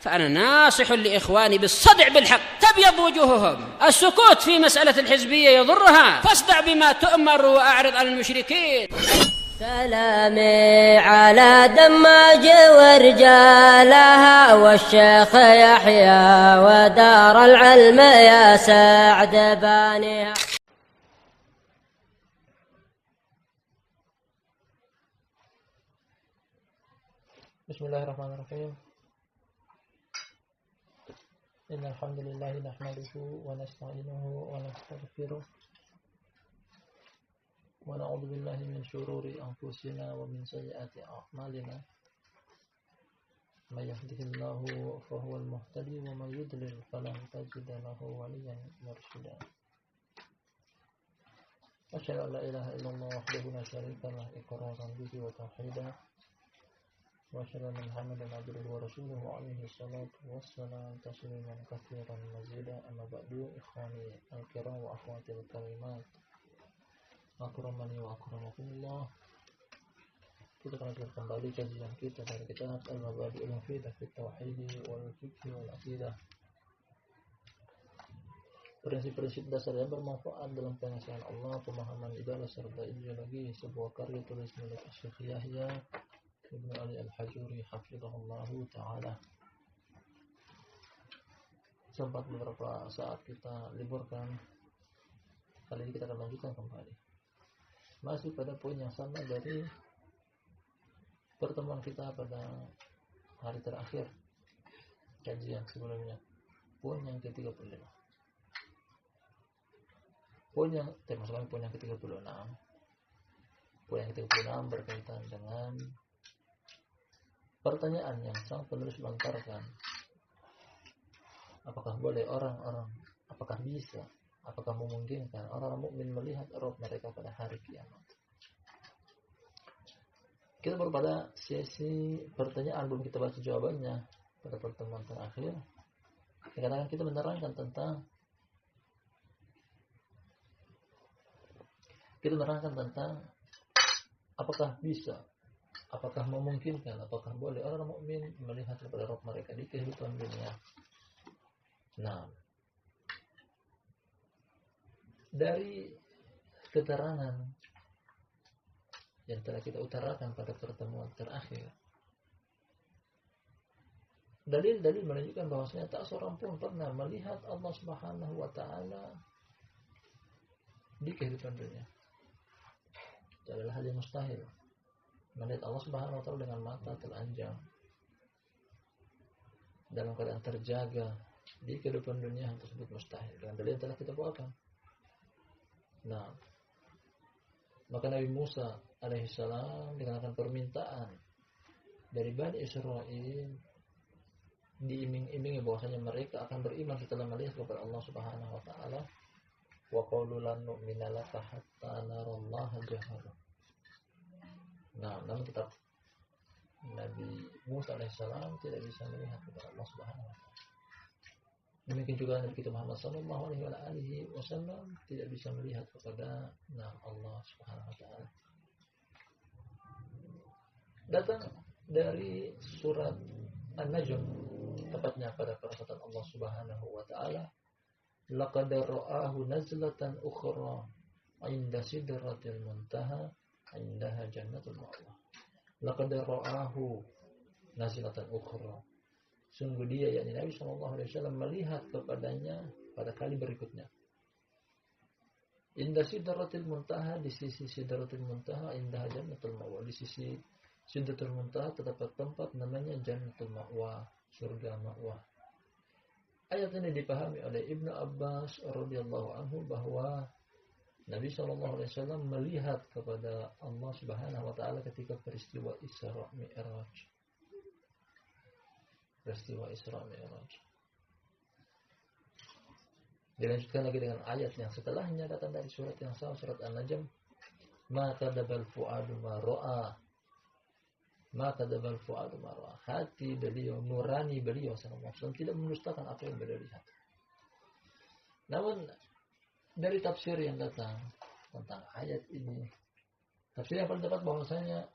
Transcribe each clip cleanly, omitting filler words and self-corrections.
فأنا ناصح لإخواني بالصدع بالحق تبيض وجوههم. السكوت في مسألة الحزبية يضرها، فاصدع بما تؤمر وأعرض عن المشركين. سلامي على دماج ورجالها والشيخ يحيى ودار العلم يا سعد بانيها. Bismillahirrahmanirrahim. Innal hamdalillah nahmaduhu wa nasta'inuhu wa nastaghfiruh wa na'udzu billahi min shururi anfusina wa min sayyiati a'malina. May yahdihillahu fahuwal muhtadi wa may yudlil falan tajida lahu waliyyan mursyida. Asyhadu an la ilaha illallah wahdahu la syarika lah iqraran bihi wa tauhidan. Wa asyhadu anna Muhammadan abduhu wa rasuluhu alaihi salatu wassalam tasliman katsiran mazida. Amma ba'du, ikhwani al-kiram wa akhwati al-karimat, akramani wa akramakumullah. Kita akan kembali kajian kita dari kitab Al-Mabadi'ul Mufidah fi Tauhid wal Fiqh wal Aqidah. Prinsip-prinsip dasar yang bermanfaat dalam pengasahan Allah, pemahaman ibadah serta ideologi, sebuah karya tulis milik Syekh Yahya Ibnu Ali Al-Hajuri hafizahullahu ta'ala. Sempat beberapa saat kita liburkan, kali ini kita akan lanjutkan kembali. Masih pada poin yang sama dari pertemuan kita pada hari terakhir kajian sebelumnya, poin yang ke-35. Poin yang ke-36. Poin yang ke-36 berkaitan dengan pertanyaan yang sang penulis lontarkan. Apakah boleh apakah bisa, apakah memungkinkan orang mukmin melihat Rabb mereka pada hari kiamat? Kita baru pada sesi pertanyaan, belum kita baca jawabannya pada pertemuan terakhir. Kadang-kadang kita menerangkan tentang apakah bisa, apakah memungkinkan, apakah boleh orang mukmin melihat kepada Rabb mereka di kehidupan dunia. Nah, dari keterangan yang telah kita utarakan pada pertemuan terakhir, dalil-dalil menunjukkan bahwasanya tak seorang pun pernah melihat Allah Subhanahu wa taala di kehidupan dunia. Itu adalah hal yang mustahil. Melihat Allah Subhanahu wa taala dengan mata telanjang dalam keadaan terjaga di kehidupan dunia tersebut mustahil. Dengan dalil yang telah kita bawakan. Nah, maka Nabi Musa alaihissalam dikarenakan permintaan dari Bani Israil, diiming-imingi bahwasanya mereka akan beriman setelah melihat kepada Allah Subhanahu wa taala. Wa qalu lan nu'mina laka hatta narallaha jahara. Nah, namun tetap Nabi Musa alaihissalam tidak bisa melihat kepada Allah Subhanahu wa taala. Demikian juga Nabi kita Muhammad sallallahu alaihi wasallam tidak bisa melihat kepada Allah Subhanahu wa taala. Datang dari surat An-Najm, tepatnya pada perkataan Allah Subhanahu wa taala, laqad ra'ahu nazlatan ukhra 'inda sidratil muntaha 'indaha jannatul ma'wa. Laqad ra'ahu nazlatan ukhra. Sungguh dia, yakni Nabi sallallahu alaihi wasallam, melihat kepadanya pada kali berikutnya. Inda sidratil muntaha, di sisi sidratil muntaha, indaha jannatul ma'wa, di sisi sidratul muntaha terdapat tempat namanya jannatul ma'wa, surga ma'wa. Ayat ini dipahami oleh Ibnu Abbas radhiyallahu anhu bahwa Nabi sallallahu alaihi wasallam melihat kepada Allah Subhanahu wa taala ketika peristiwa Isra Mi'raj. Dilanjutkan lagi dengan ayat yang setelahnya datang dari surat yang sama, surat An-Najm, ma kadzabal fuadu ma ra'a. Hati beliau, nurani beliau sallallahu alaihi wasallam tidak mendustakan apa yang beliau lihat. Namun dari tafsir yang datang tentang ayat ini, tafsir yang paling tepat bahwasanya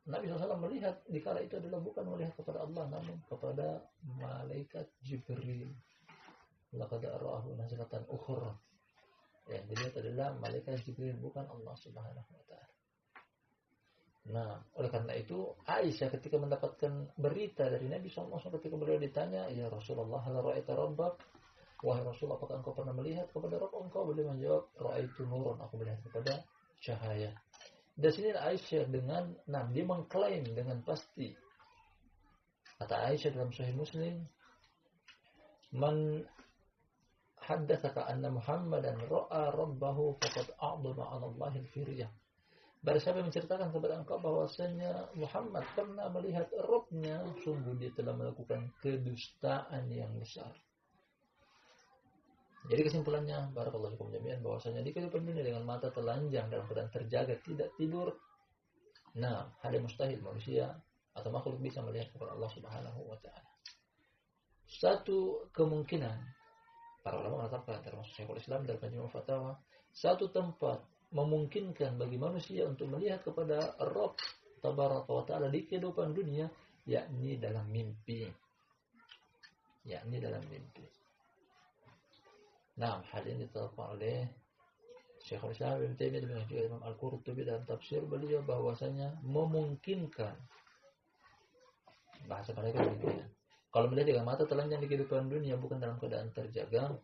Nabi SAW melihat di kala itu adalah bukan melihat kepada Allah, namun kepada malaikat Jibril. Laqad ra'ahu nazlatan ukhra. Yang dilihat adalah malaikat Jibril, bukan Allah Subhanahu wa taala. Nah, oleh karena itu Aisyah ketika mendapatkan berita dari Nabi SAW, ketika beliau ditanya, "Ya Rasulullah, hal ra'aita rabbak?" Wahai Rasul, apakah engkau pernah melihat kepada Rabb engkau? Beliau menjawab, "Ra'aitu nurun," aku melihat kepada cahaya. Di sini Aisyah dia mengklaim dengan pasti. Kata Aisyah dalam Sahih Muslim, "Man haddatsaka anna Muhammadan ra'a rabbahu faqad a'dama 'ala Allahi al-firyah." Barang siapa yang menceritakan kepada engkau bahwasanya Muhammad pernah melihat Rabb-nya, sungguh dia telah melakukan kedustaan yang besar. Jadi kesimpulannya, barakallahu fikum jami'an, bahwasanya di kehidupan dunia dengan mata telanjang dalam keadaan terjaga, tidak tidur, nah, hal yang mustahil manusia atau makhluk bisa melihat kepada Allah Subhanahu wa taala. Satu kemungkinan para ulama mengatakan, termasuk Syekhul Islam dalam Majmu' Fatawa, satu tempat memungkinkan bagi manusia untuk melihat kepada Rabb Tabaraka wa taala di kehidupan dunia, yakni dalam mimpi. Nah, hal ini ditetapkan oleh Syekhul Islam Ibnu Taimiyah dan juga Imam Al-Qurtubi dalam tafsir beliau, bahwasanya memungkinkan, bahasa mereka begitu ya. Kalau melihat dengan mata telanjang di kehidupan dunia bukan dalam keadaan terjaga,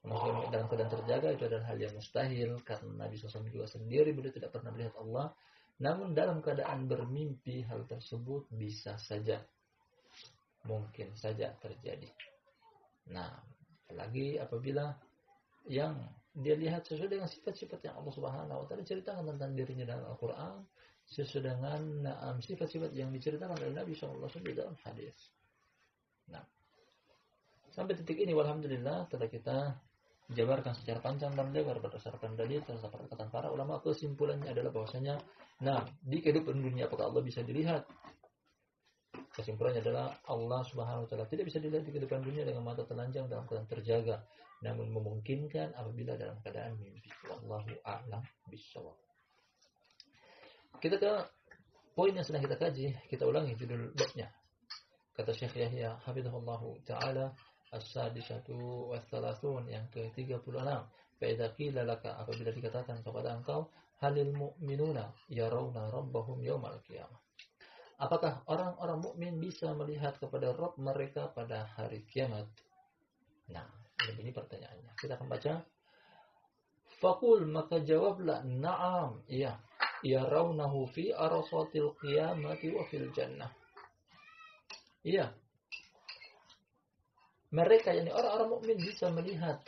maksudnya dalam keadaan terjaga itu adalah hal yang mustahil, karena Nabi SAW juga sendiri beliau tidak pernah melihat Allah. Namun dalam keadaan bermimpi, hal tersebut bisa saja, mungkin saja terjadi. Nah, apalagi apabila yang dia lihat sesuai dengan sifat-sifat yang Allah Subhanahu wa taala ceritakan tentang dirinya dalam Al-Qur'an, sesuai dengan sifat-sifat yang diceritakan oleh Nabi SAW dalam hadis. Nah, sampai titik ini walhamdulillah telah kita jabarkan secara panjang dan lebar berdasarkan dalil dan perkataan para ulama. Kesimpulannya adalah bahwasanya, nah, di kehidupan dunia apakah Allah bisa dilihat? Kesimpulannya adalah Allah Subhanahu wa taala tidak bisa dilihat di kehidupan dunia dengan mata telanjang dalam keadaan terjaga, namun memungkinkan apabila dalam keadaan mimpi. Wallahu a'lam bishawab. Kita ke poin yang sedang kita kaji, kita ulangi judul babnya. Kata Syekh Yahya hafizahullahu taala, as-sadisatu wa thalathun, yang ke-36. Fa idza qila laka, apabila dikatakan kepada engkau, halil mu'minuna yarawna rabbahum yaumal qiyamah. Apakah orang-orang mukmin bisa melihat kepada Rabb mereka pada hari kiamat? Nah, ini pertanyaannya. Kita akan baca. Faqul, maka jawablah, na'am, iya. Yarawnahu fi arasatil qiyamati wa fil jannah. Iya. Mereka, yakni orang-orang mukmin, bisa melihat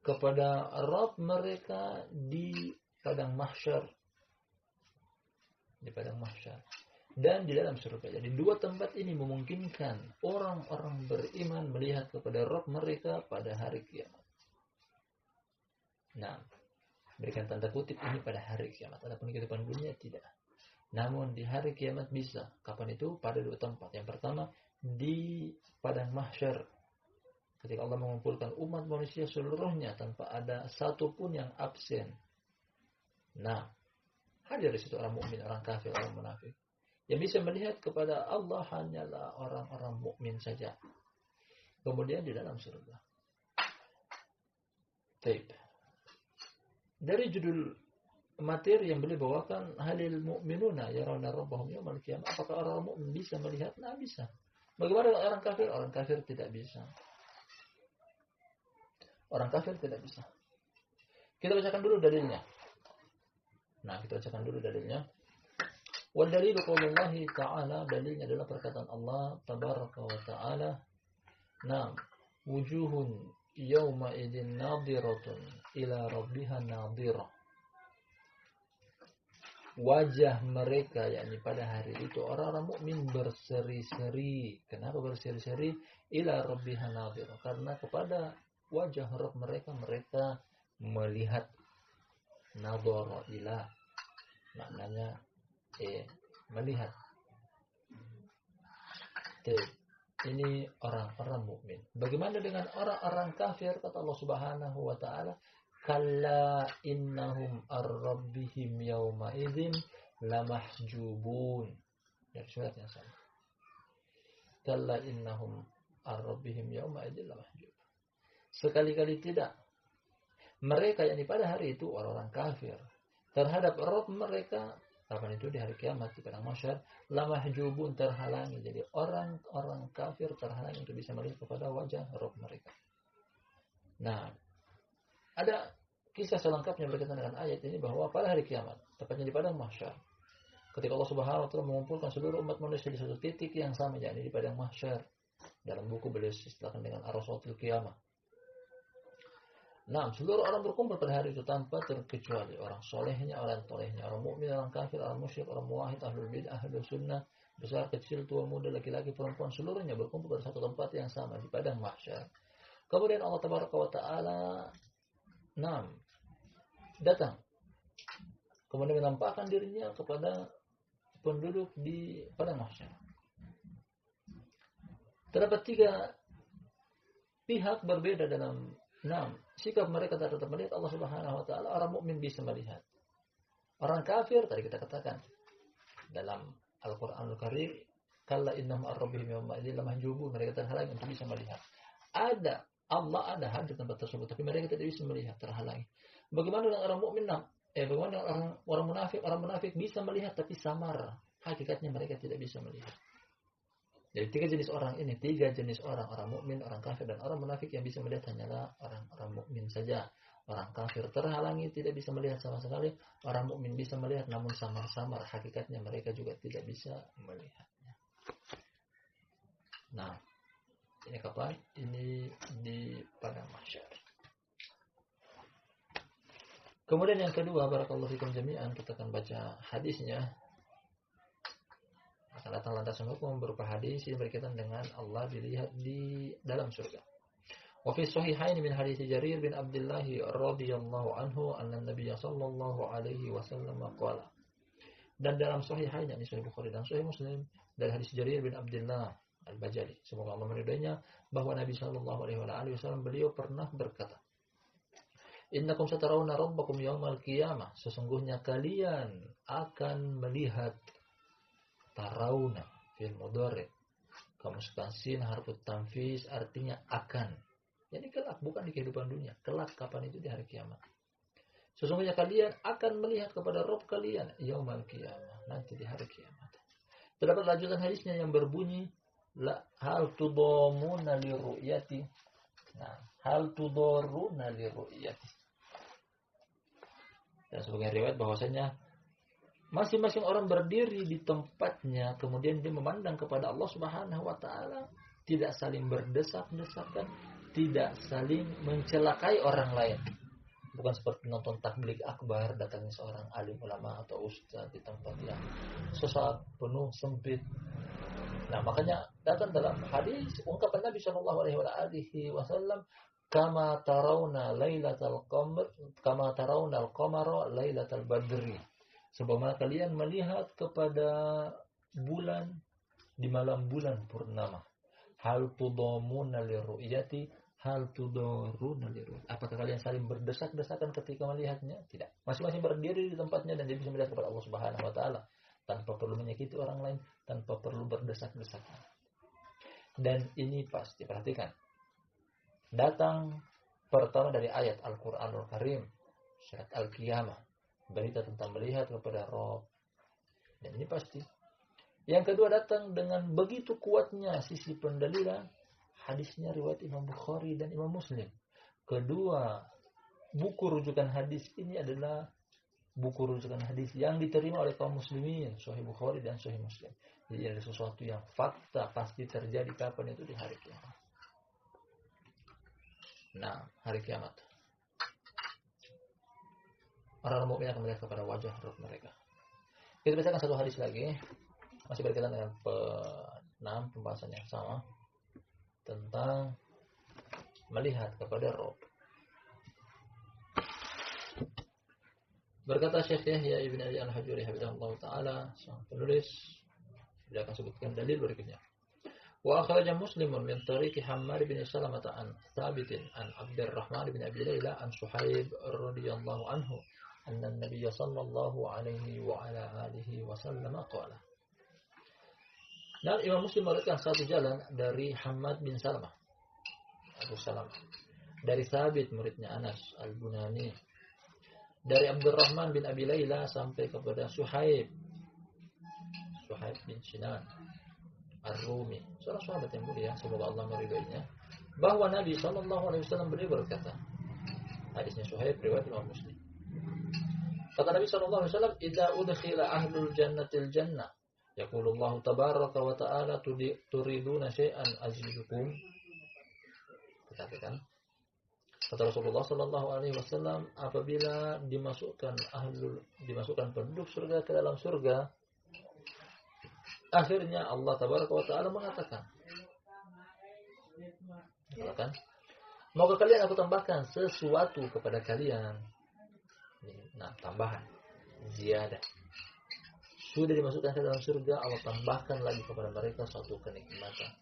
kepada Rabb mereka di padang mahsyar. Di padang mahsyar. Dan di dalam surga. Jadi dua tempat ini memungkinkan orang-orang beriman melihat kepada Rabb mereka pada hari kiamat. Nah, berikan tanda kutip ini pada hari kiamat. Adapun kehidupan dunia tidak. Namun di hari kiamat bisa. Kapan itu? Pada dua tempat. Yang pertama di padang mahsyar. Ketika Allah mengumpulkan umat manusia seluruhnya tanpa ada satupun yang absen. Nah, hadir di situ orang mukmin, orang kafir, orang munafik. Yang bisa melihat kepada Allah hanyalah orang-orang mukmin saja. Kemudian di dalam surga. Baik. Dari judul materi yang beliau bawakan, halil mu'minuna yarawna rabbahum yaumal qiyamah. Apakah orang mukmin bisa melihat? Nah, bisa. Bagaimana dengan orang kafir? Orang kafir tidak bisa. Orang kafir tidak bisa. Kita bacakan dulu dalilnya. Nah, kita bacakan dulu dalilnya. Wal dalilu qaulullahi ta'ala, dalilnya adalah perkataan Allah tabaraka wa ta'ala. Nah, wujuhun yawma idzin nadiratun ila rabbiha nadirah. Wajah mereka, yakni pada hari itu orang-orang mukmin berseri-seri. Kenapa berseri-seri? Ila rabbiha nadirah, karena kepada wajah Rabb mereka melihat. Nadhara ila, maknanya melihat. Ini orang-orang mukmin. Bagaimana dengan orang-orang kafir? Kata Allah Subhanahu wa taala, kalla innahum ar-rabbihim yawma idzin lamahjubun. Dari surat yang sama. kalla innahum ar-rabbihim yawma idzin lamahjub. Sekali-kali tidak. Mereka yang pada hari itu orang-orang kafir terhadap Rabb mereka, kapan itu di hari kiamat di padang mahsyar, lamahjubun, terhalangi. Jadi orang-orang kafir terhalangi untuk bisa melihat kepada wajah Rabb mereka. Nah, ada kisah selengkapnya berkaitan dengan ayat ini bahwa pada hari kiamat, tepatnya di padang mahsyar, ketika Allah Subhanahu wa taala mengumpulkan seluruh umat manusia di satu titik yang sama, yakni di padang mahsyar. Dalam buku beliau istilahkan dengan Ar-Rasatul Qiyamah. Nah, seluruh orang berkumpul pada hari itu tanpa terkecuali orang solehnya, orang tolehnya, orang mukmin, orang kafir, orang musyrik, orang muwahhid, ahlul bid'ah, ahlus sunnah, besar kecil, tua muda, laki-laki, perempuan, seluruhnya berkumpul pada satu tempat yang sama di padang mahsyar. Kemudian Allah Tabaraka wa taala datang. Kemudian menampakkan dirinya kepada penduduk di padang mahsyar. Terdapat 3 pihak berbeda dalam sikap mereka terhadap melihat Allah Subhanahu wa taala. Orang mukmin bisa melihat. Orang kafir tadi kita katakan dalam Al-Qur'anul Karim, kalla innahum ar-rabbihim yawma idzin lamahjubun, mereka terhalangi untuk bisa melihat. Allah ada hadir di tempat tersebut, tapi mereka tidak bisa melihat, terhalangi. Bagaimana dengan orang mukmin? Bagaimana dengan orang munafik? Orang munafik bisa melihat tapi samar. Hakikatnya mereka tidak bisa melihat. Jadi 3 jenis orang ini, 3 jenis orang mukmin, orang kafir, dan orang munafik. Yang bisa melihat hanyalah orang mukmin saja. Orang kafir terhalangi, tidak bisa melihat sama sekali. Orang mukmin bisa melihat namun samar-samar. Hakikatnya mereka juga tidak bisa melihatnya. Nah, ini kapan? Ini di padang mahsyar. Kemudian yang kedua, barakallahu fikum jami'an, kita akan baca hadisnya. Akan datang landasan hukum berupa hadis yang berkaitan dengan Allah dilihat di dalam surga. Wa fi sahihain min hadits Jarir bin Abdullah radhiyallahu anhu anna Nabiy sallallahu alaihi wasallam qala. Dan dalam sahihain, yakni Sahih Bukhari dan Sahih Muslim, dari hadis Jarir bin Abdullah Al-Bajali, semoga Allah meridainya, bahwa Nabi sallallahu alaihi wasallam beliau pernah berkata, "Innakum satarawna rabbakum yaumal qiyamah." Sesungguhnya kalian akan melihat. Tarawna fil mudhari, kamu sin harfut tanfis, artinya akan. Jadi kelak, bukan di kehidupan dunia. Kelak, kapan itu? Di hari kiamat. Sesungguhnya kalian akan melihat kepada Rabb kalian yaumal qiyamah, nanti di hari kiamat. Terdapat lanjutan hadisnya yang berbunyi, la hal tudamuna li ru'yati. Nah, hal tudaruna li ru'yati. Dan sebagian riwayat bahwasanya masing-masing orang berdiri di tempatnya, kemudian dia memandang kepada Allah Subhanahu wa taala, tidak saling berdesak-desakan, tidak saling mencelakai orang lain. Bukan seperti nonton takbir akbar, datangnya seorang alim ulama atau ustaz di tempat yang sesak, penuh, sempit. Nah, makanya datang dalam hadis ungkapan Nabi sallallahu alaihi wasallam, kama tarawna lailatal qamar, kama tarawna al-qamara lailatal badri. Sebagaimana kalian melihat kepada bulan di malam bulan purnama. Hal tudamuna liru'yati, hal tudaruna liru'yati. Apakah kalian saling berdesak-desakan ketika melihatnya? Tidak. Masing-masing berdiri di tempatnya dan dia bisa melihat kepada Allah Subhanahu wa taala tanpa perlu menyakiti orang lain, tanpa perlu berdesak-desakan. Dan ini pasti perhatikan. Datang pertama dari ayat Al-Qur'anul Karim, surat Al-Qiyamah. Berita tentang melihat kepada Rabb. Dan ini pasti. Yang kedua datang dengan begitu kuatnya sisi pendalilan. Hadisnya riwayat Imam Bukhari dan Imam Muslim. Kedua buku rujukan hadis ini adalah buku rujukan hadis yang diterima oleh kaum muslimin, Sahih Bukhari dan Sahih Muslim. Jadi ada sesuatu yang fakta pasti terjadi kapan itu? Di hari kiamat. Nah, hari kiamat. Orang mukmin akan melihat kepada wajah Rabb mereka. Kita bacakan satu hadis lagi, masih berkaitan dengan pembahasan yang sama tentang melihat kepada Rabb. Berkata Syekh Yahya Ibn Ali Al-Hajuri hafizahullah ta'ala, sang penulis, dia akan sebutkan dalil berikutnya. Wa akhraja Muslimun min tariqi Hammar bin Salamah an Thabit an Abdurrahman bin Abi Layla an Suhaib radhiyallahu anhu anna an-nabiy sallallahu alaihi wa ala alihi wa sallam qala. Dan Imam Muslim meriwayatkan satu jalan dari Hammad bin Salamah, Abu Salamah, dari Thabit muridnya Anas Al-Bunani, dari Abdurrahman bin Abi Layla sampai kepada Suhaib bin Sinan Ar-Rumi, seorang sahabat yang mulia, semoga Allah meridhoinya, bahwa Nabi SAW beliau berkata, hadisnya Suhaib riwayat Imam Muslim. Kata Nabi SAW, "Idza udkhila ahlul jannatil jannah, yaqulullahu tabaraka wa ta'ala turiduna syai'an azidukum." Perhatikan. Kata Rasulullah SAW, apabila dimasukkan penduduk surga ke dalam surga, akhirnya Allah tabaraka wa ta'ala mengatakan, "Maukah kalian aku tambahkan sesuatu kepada kalian?" Nah, tambahan, ziyadah. Sudah dimasukkan ke dalam surga, Allah tambahkan lagi kepada mereka suatu kenikmatan.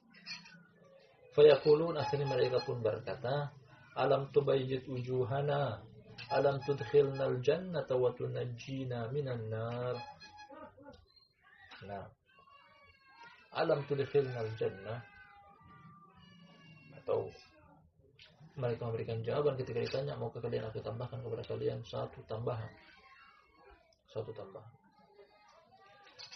Fayaqulun, akhirnya mereka pun berkata, "Alam tubayyid wujuhana, alam tudkhilnal jannata wa tunajjina minan nar." Nah, alam tudkhilnal jannah, atau mereka memberikan jawaban ketika ditanya, "Maukah kalian aku tambahkan kepada kalian satu tambahan?"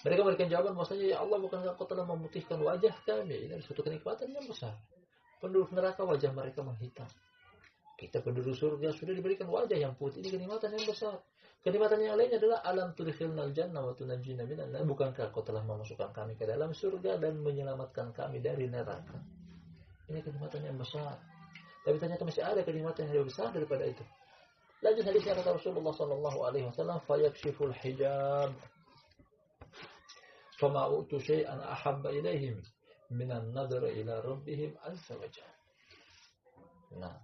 Mereka memberikan jawaban bahwasanya, "Ya Allah, bukankah Engkau telah memutihkan wajah kami?" Ini suatu kenikmatan yang besar. Penduduk neraka wajah mereka menghitam. Kita penduduk surga sudah diberikan wajah yang putih. Ini kenikmatan yang besar. Kenikmatan yang lainnya adalah alam tudkhilnal jannah wa tunajjina minan nar. Bukankah Engkau telah memasukkan kami ke dalam surga dan menyelamatkan kami dari neraka? Ini kenikmatan yang besar. Tapi ternyata masih ada kenikmatan yang lebih besar daripada itu. Lanjut hadisnya, kata Rasulullah SAW, "Fayakshiful hijab, fama utu syai'an ahabba ilaihim minan nadar ila rabbihim azza wa jalla." Nah,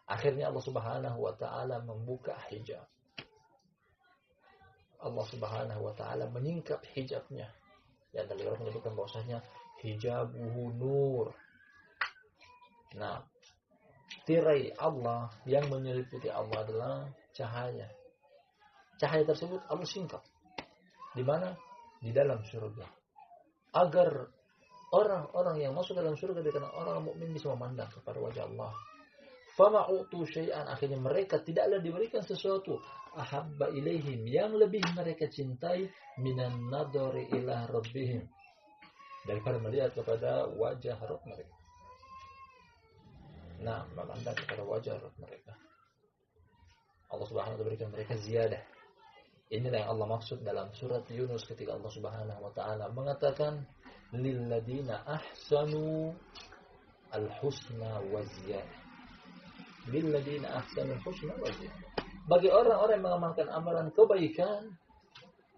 akhirnya Allah Subhanahu wa taala membuka hijab. Allah Subhanahu wa taala menyingkap hijabnya. Dan tadi orang menyebutkan bahwasanya hijabuhu nur. Nah, tirai Allah yang menyeliputi Allah adalah cahaya. Cahaya tersebut Allah singkap. Di mana? Di dalam surga. Agar orang-orang yang masuk dalam surga dengan orang mukmin bisa memandang kepada wajah Allah. Fama utu syai'an, akhirnya mereka tidaklah diberikan sesuatu ahabba ilaihim, yang lebih mereka cintai, minan nadari ila rabbihim, daripada melihat kepada wajah Rabb mereka. Nah, memandang kepada wajah Rabb mereka. Allah Subhanahu wa taala berikan mereka ziyadah. Inilah yang Allah maksud dalam surat Yunus ketika Allah Subhanahu wa taala mengatakan, "Lilladina ahsanu al-husna wa ziyadah." Lilladina ahsanu al-husna wa ziyadah. Bagi orang-orang yang mengamalkan amalan kebaikan,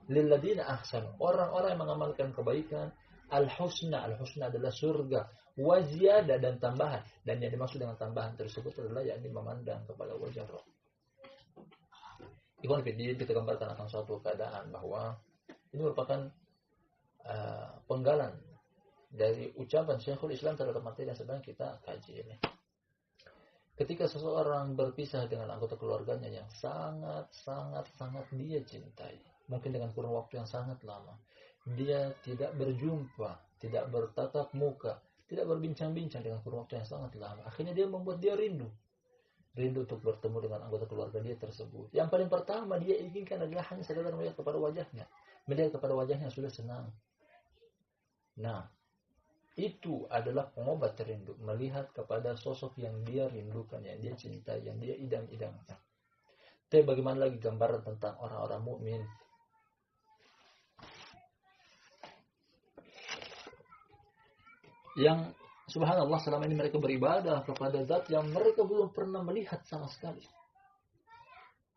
lilladina ahsanu, orang-orang yang mengamalkan kebaikan, al-husna adalah surga, wa ziyadah, dan tambahan. Dan yang dimaksud dengan tambahan tersebut adalah yakni memandang kepada wajah Rabb. Ikhwan fillah, kita gambarkan akan suatu keadaan bahwa ini merupakan penggalan dari ucapan Syekhul Islam terhadap materi yang sedang kita kaji ini. Ketika seseorang berpisah dengan anggota keluarganya yang sangat dia cintai, mungkin dengan kurun waktu yang sangat lama, dia tidak berjumpa, tidak bertatap muka, tidak berbincang-bincang dengan kurun waktu yang sangat lama, akhirnya dia membuat dia rindu untuk bertemu dengan anggota keluarga dia tersebut. Yang paling pertama dia inginkan adalah hanya sekadar melihat kepada wajahnya. Melihat kepada wajahnya sudah senang. Nah, itu adalah pengobat rindu. Melihat kepada sosok yang dia rindukan, yang dia cintai, yang dia idam-idamkan. Tapi bagaimana lagi gambaran tentang orang-orang mukmin? Yang subhanallah, selama ini mereka beribadah kepada zat yang mereka belum pernah melihat sama sekali.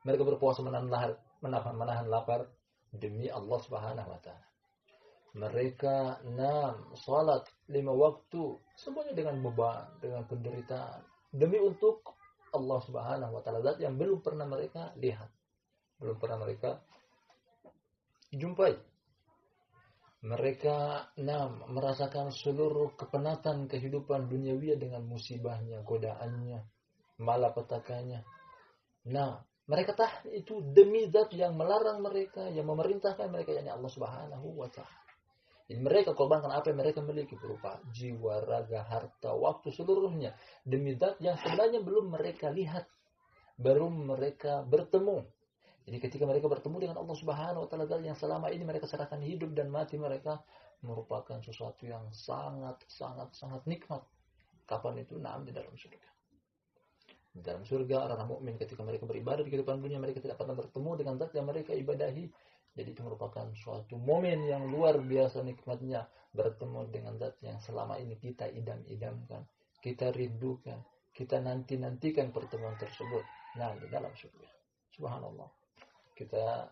Mereka berpuasa menahan lapar demi Allah Subhanahu wa taala. Mereka salat 5 waktu, semuanya dengan beban, dengan penderitaan, demi untuk Allah Subhanahu wa taala, zat yang belum pernah mereka lihat, belum pernah mereka jumpai. Mereka merasakan seluruh kepenatan kehidupan duniawi dengan musibahnya, godaannya, malapetakannya. Nah, mereka tahan itu demi zat yang melarang mereka, yang memerintahkan mereka, yakni Allah Subhanahu wa taala. Jadi mereka korbankan apa yang mereka miliki berupa jiwa, raga, harta, waktu seluruhnya demi zat yang sebenarnya belum mereka lihat, baru mereka bertemu. Jadi ketika mereka bertemu dengan Allah Subhanahu wa taala yang selama ini mereka serahkan hidup dan mati mereka, merupakan sesuatu yang sangat nikmat. Kapan itu? Di dalam surga. Di dalam surga orang mukmin ketika mereka beribadah di kehidupan dunia mereka tidak pernah bertemu dengan zat yang mereka ibadahi. Jadi itu merupakan suatu momen yang luar biasa nikmatnya bertemu dengan zat yang selama ini kita idam-idamkan, kita rindukan, kita nanti-nantikan pertemuan tersebut. Di dalam surga. Subhanallah. Kita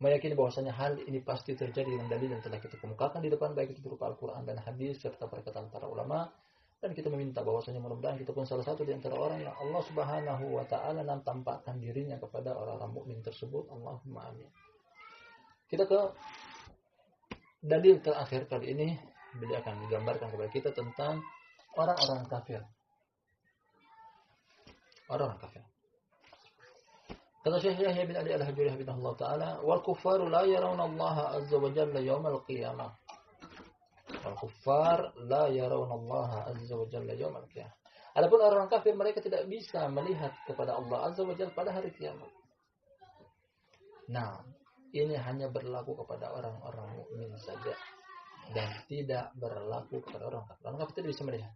meyakini bahwasanya hal ini pasti terjadi dengan dalil yang telah kita kemukakan di depan, baik itu berupa Al-Quran dan hadis serta perkataan para ulama. Dan kita meminta bahwasanya mudah-mudahan kita pun salah satu di antara orang yang Allah Subhanahu wa taala tampakkan dirinya kepada orang-orang mukmin tersebut. Allahumma amin. Kita ke dalil terakhir kali ini, beliau akan menggambarkan kepada kita tentang orang-orang kafir. Orang-orang kafir. Kata Syekh Yahya bin Ali Al-Hajuri hafizahullah taala, wal kuffaru la yarawna Allah azza wa jalla yaumal qiyamah. Al-kuffar la yarawna Allah azza wa jalla yaumal qiyamah. Adapun orang kafir mereka tidak bisa melihat kepada Allah azza wa jalla pada hari kiamat. Ini hanya berlaku kepada orang-orang mukmin saja dan tidak berlaku kepada orang kafir. Orang kafir tidak bisa melihat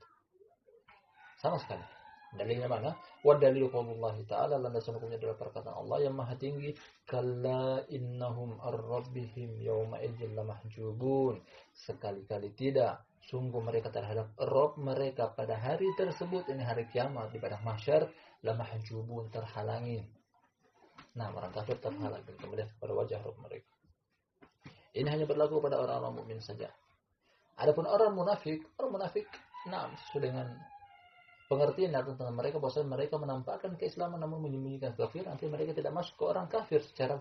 sama sekali. Dalilnya mana? Wa dalilu qaulullah ta'ala, landasan hukumnya adalah perkataan Allah yang maha tinggi, kalla innahum ar-rabbihim yawma idzin lamahjubun. Sekali-kali tidak, sungguh mereka terhadap Rabb mereka pada hari tersebut, ini hari kiamat di padang mahsyar, lamahjubun, terhalangi. Orang kafir terhalangi melihat kepada wajah Rabb mereka. Ini hanya berlaku pada orang-orang mukmin saja. Adapun orang munafik sesuai dengan pengertian tentang mereka bahwasanya mereka menampakkan keislaman namun menyembunyikan kekafiran, artinya mereka tidak masuk ke orang kafir secara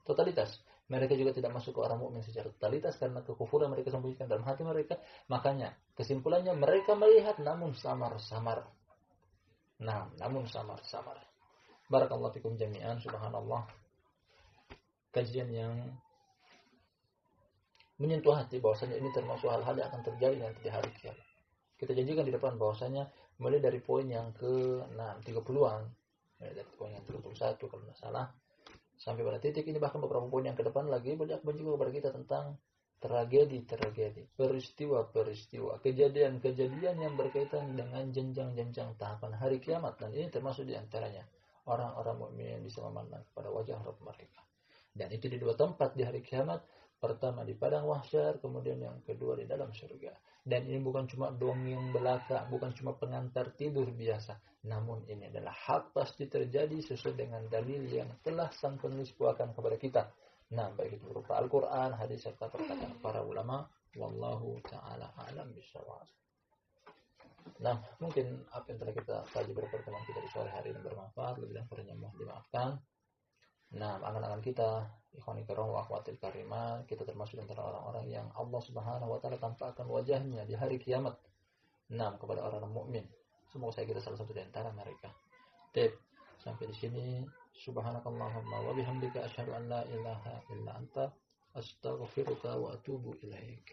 totalitas. Mereka juga tidak masuk ke orang mukmin secara totalitas karena kekufuran mereka sembunyikan dalam hati mereka. Makanya kesimpulannya mereka melihat namun samar-samar. Namun samar-samar. Barakallahu fikum jami'an, subhanallah. Kajian yang menyentuh hati bahwasanya ini termasuk hal-hal yang akan terjadi nanti di hari kiamat. Kita janjikan di depan bahwasanya mulai dari poin yang ke-30-an, mulai dari poin yang 31 kalau tidak salah, sampai pada titik ini bahkan beberapa poin yang ke depan lagi banyak juga kepada kita tentang tragedi, peristiwa, kejadian yang berkaitan dengan jenjang-jenjang tahapan hari kiamat, dan ini termasuk di antaranya orang-orang mukmin bisa memandang kepada wajah Rabb mereka. Dan itu di dua tempat di hari kiamat. Pertama di padang mahsyar, kemudian yang kedua di dalam surga. Dan ini bukan cuma dongeng belaka, bukan cuma pengantar tidur biasa, namun ini adalah hak pasti terjadi sesuai dengan dalil yang telah sang penulis buahkan kepada kita. Baik itu berupa Al-Quran, hadis serta perkataan para ulama. Wallahu ta'ala a'lam bishawab. Mungkin apa yang telah kita kaji pada pertemuan kita di sore hari ini bermanfaat, lebih dan kurangnya mohon dimaafkan. Angan-angan kita, ikhwani karam wa akhwatil karimah, kita termasuk antara orang-orang yang Allah Subhanahu wa taala tampakkan wajahnya di hari kiamat. Kepada orang mukmin. Semoga kita salah satu di antara mereka. Sampai di sini, subhanakallahumma wa bihamdika asyhadu an la ilaha illa anta astaghfiruka wa atubu ilaik.